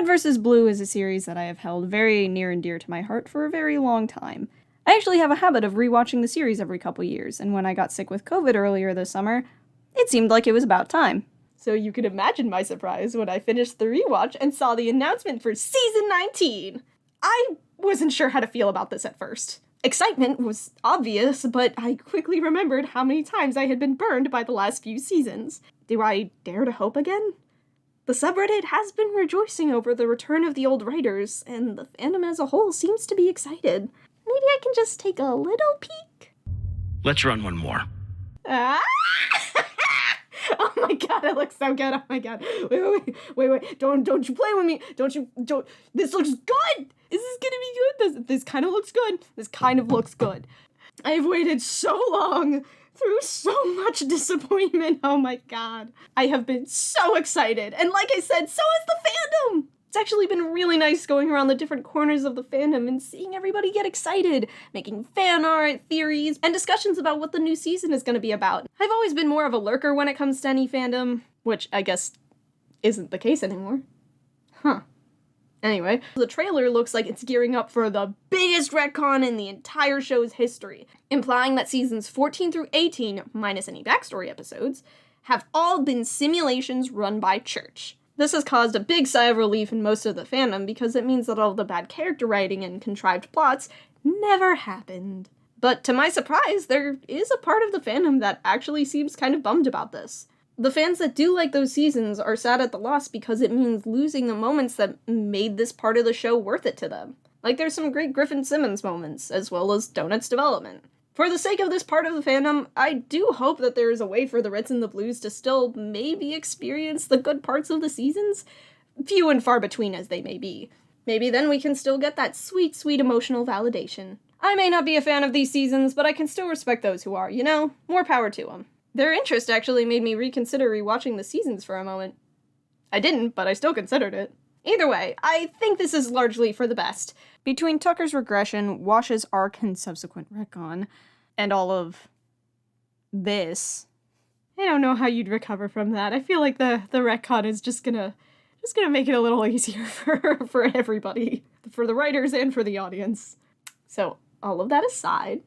Red vs. Blue is a series that I have held very near and dear to my heart for a very long time. I actually have a habit of rewatching the series every couple years, and when I got sick with COVID earlier this summer, it seemed like it was about time. So you can imagine my surprise when I finished the rewatch and saw the announcement for Season 19! I wasn't sure how to feel about this at first. Excitement was obvious, but I quickly remembered how many times I had been burned by the last few seasons. Do I dare to hope again? The subreddit has been rejoicing over the return of the old writers, and the fandom as a whole seems to be excited. Maybe I can just take a little peek? Let's run one more. Ah! Oh my god, it looks so good. Oh my god. Wait. Don't you play with me. Don't. This looks good. This is gonna be good. This kind of looks good. I've waited so long through so much disappointment. Oh my god. I have been so excited. And like I said, so is the fandom. It's actually been really nice going around the different corners of the fandom and seeing everybody get excited, making fan art, theories, and discussions about what the new season is going to be about. I've always been more of a lurker when it comes to any fandom, which I guess isn't the case anymore. Anyway, the trailer looks like it's gearing up for the biggest retcon in the entire show's history, implying that seasons 14 through 18, minus any backstory episodes, have all been simulations run by Church. This has caused a big sigh of relief in most of the fandom because it means that all the bad character writing and contrived plots never happened. But to my surprise, there is a part of the fandom that actually seems kind of bummed about this. The fans that do like those seasons are sad at the loss because it means losing the moments that made this part of the show worth it to them. Like there's some great Griffin Simmons moments, as well as Donut's development. For the sake of this part of the fandom, I do hope that there is a way for the Reds and the Blues to still maybe experience the good parts of the seasons, few and far between as they may be. Maybe then we can still get that sweet, sweet emotional validation. I may not be a fan of these seasons, but I can still respect those who are, you know? More power to them. Their interest actually made me reconsider rewatching the seasons for a moment. I didn't, but I still considered it. Either way, I think this is largely for the best. Between Tucker's regression, Wash's arc and subsequent retcon, and all of this, I don't know how you'd recover from that. I feel like the retcon is just gonna make it a little easier for everybody. For the writers and for the audience. So, all of that aside,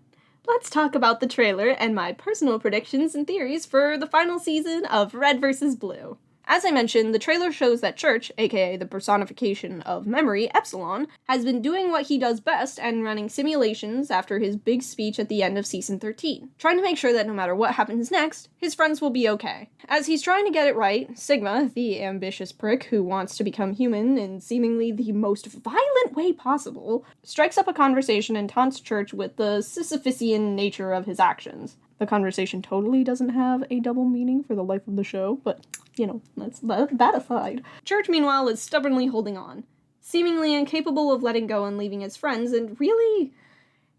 let's talk about the trailer and my personal predictions and theories for the final season of Red vs. Blue. As I mentioned, the trailer shows that Church, aka the personification of memory, Epsilon, has been doing what he does best and running simulations after his big speech at the end of Season 13, trying to make sure that no matter what happens next, his friends will be okay. As he's trying to get it right, Sigma, the ambitious prick who wants to become human in seemingly the most violent way possible, strikes up a conversation and taunts Church with the Sisyphusian nature of his actions. The conversation totally doesn't have a double meaning for the life of the show, but, you know, that's that aside. Church, meanwhile, is stubbornly holding on, seemingly incapable of letting go and leaving his friends, and really,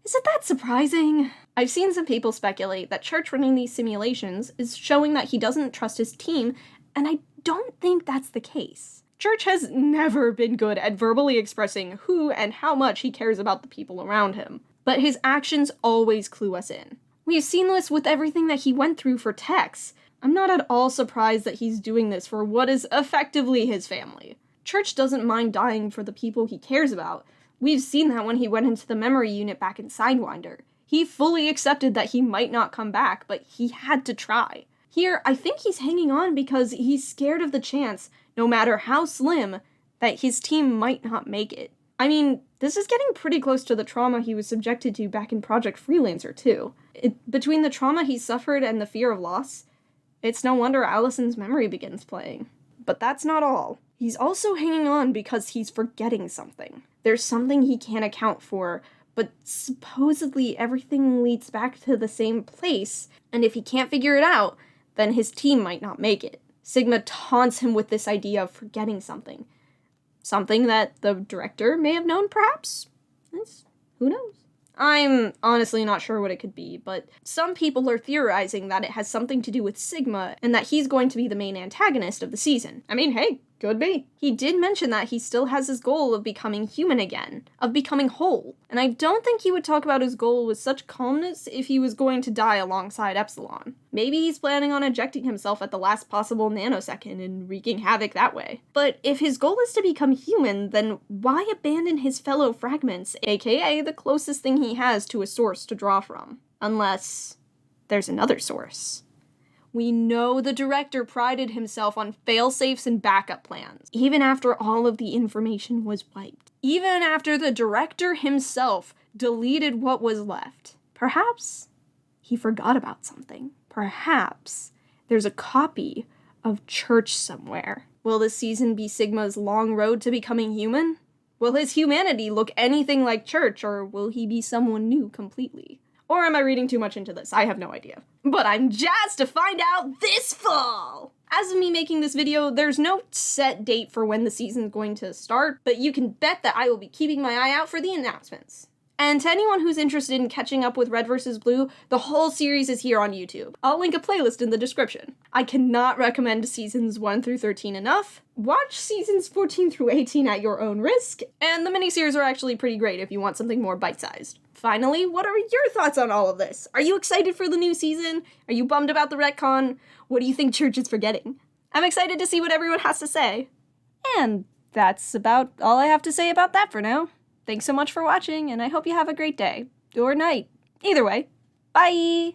is it that surprising? I've seen some people speculate that Church running these simulations is showing that he doesn't trust his team, and I don't think that's the case. Church has never been good at verbally expressing who and how much he cares about the people around him, but his actions always clue us in. We've seen this with everything that he went through for Tex. I'm not at all surprised that he's doing this for what is effectively his family. Church doesn't mind dying for the people he cares about. We've seen that when he went into the memory unit back in Sidewinder. He fully accepted that he might not come back, but he had to try. Here, I think he's hanging on because he's scared of the chance, no matter how slim, that his team might not make it. I mean, this is getting pretty close to the trauma he was subjected to back in Project Freelancer, too. Between the trauma he suffered and the fear of loss, it's no wonder Allison's memory begins playing. But that's not all. He's also hanging on because he's forgetting something. There's something he can't account for, but supposedly everything leads back to the same place, and if he can't figure it out, then his team might not make it. Sigma taunts him with this idea of forgetting something. Something that the director may have known, perhaps? Who knows? I'm honestly not sure what it could be, but some people are theorizing that it has something to do with Sigma, and that he's going to be the main antagonist of the season. I mean, hey, Could be. He did mention that he still has his goal of becoming human again, of becoming whole, and I don't think he would talk about his goal with such calmness if he was going to die alongside Epsilon. Maybe he's planning on ejecting himself at the last possible nanosecond and wreaking havoc that way. But if his goal is to become human, then why abandon his fellow fragments, aka the closest thing he has to a source to draw from? Unless there's another source. We know the director prided himself on fail-safes and backup plans, even after all of the information was wiped. Even after the director himself deleted what was left. Perhaps he forgot about something. Perhaps there's a copy of Church somewhere. Will this season be Sigma's long road to becoming human? Will his humanity look anything like Church, or will he be someone new completely? Or am I reading too much into this? I have no idea. But I'm jazzed to find out this fall! As of me making this video, there's no set date for when the season's going to start, but you can bet that I will be keeping my eye out for the announcements. And to anyone who's interested in catching up with Red vs. Blue, the whole series is here on YouTube. I'll link a playlist in the description. I cannot recommend seasons 1 through 13 enough. Watch seasons 14 through 18 at your own risk, and the miniseries are actually pretty great if you want something more bite-sized. Finally, what are your thoughts on all of this? Are you excited for the new season? Are you bummed about the retcon? What do you think Church is forgetting? I'm excited to see what everyone has to say. And that's about all I have to say about that for now. Thanks so much for watching, and I hope you have a great day. Or night. Either way. Bye!